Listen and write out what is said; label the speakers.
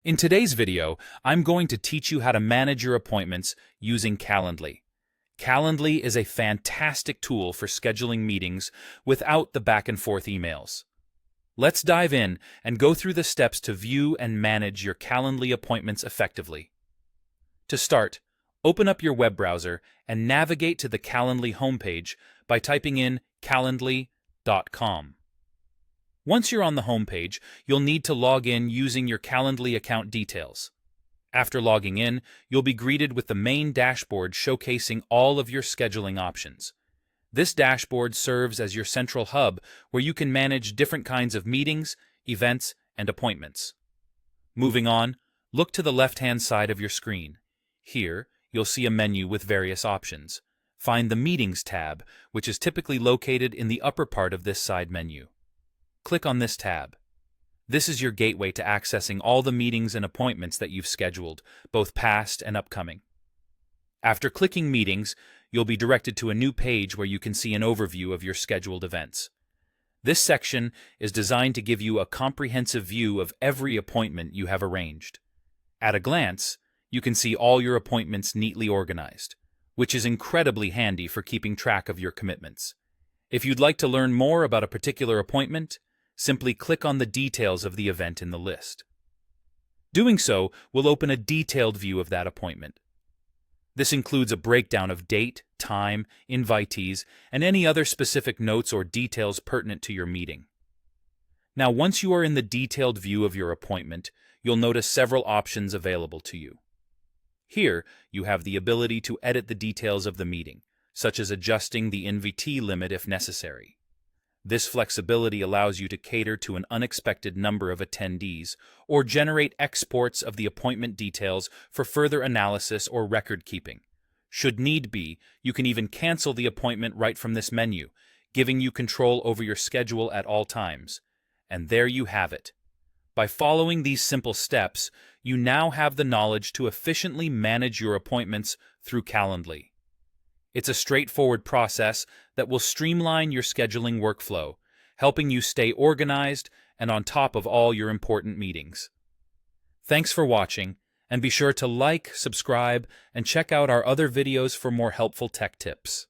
Speaker 1: In today's video, I'm going to teach you how to manage your appointments using Calendly. Calendly is a fantastic tool for scheduling meetings without the back-and-forth emails. Let's dive in and go through the steps to view and manage your Calendly appointments effectively. To start, open up your web browser and navigate to the Calendly homepage by typing in calendly.com. Once you're on the homepage, you'll need to log in using your Calendly account details. After logging in, you'll be greeted with the main dashboard showcasing all of your scheduling options. This dashboard serves as your central hub where you can manage different kinds of meetings, events, and appointments. Moving on, look to the left-hand side of your screen. Here, you'll see a menu with various options. Find the Meetings tab, which is typically located in the upper part of this side menu. Click on this tab. This is your gateway to accessing all the meetings and appointments that you've scheduled, both past and upcoming. After clicking Meetings, you'll be directed to a new page where you can see an overview of your scheduled events. This section is designed to give you a comprehensive view of every appointment you have arranged. At a glance, you can see all your appointments neatly organized, which is incredibly handy for keeping track of your commitments. If you'd like to learn more about a particular appointment, simply click on the details of the event in the list. Doing so will open a detailed view of that appointment. This includes a breakdown of date, time, invitees, and any other specific notes or details pertinent to your meeting. Now, once you are in the detailed view of your appointment, you'll notice several options available to you. Here, you have the ability to edit the details of the meeting, such as adjusting the invitee limit if necessary. This flexibility allows you to cater to an unexpected number of attendees or generate exports of the appointment details for further analysis or record keeping. Should need be, you can even cancel the appointment right from this menu, giving you control over your schedule at all times. And there you have it. By following these simple steps, you now have the knowledge to efficiently manage your appointments through Calendly. It's a straightforward process that will streamline your scheduling workflow, helping you stay organized and on top of all your important meetings. Thanks for watching, and be sure to like, subscribe, and check out our other videos for more helpful tech tips.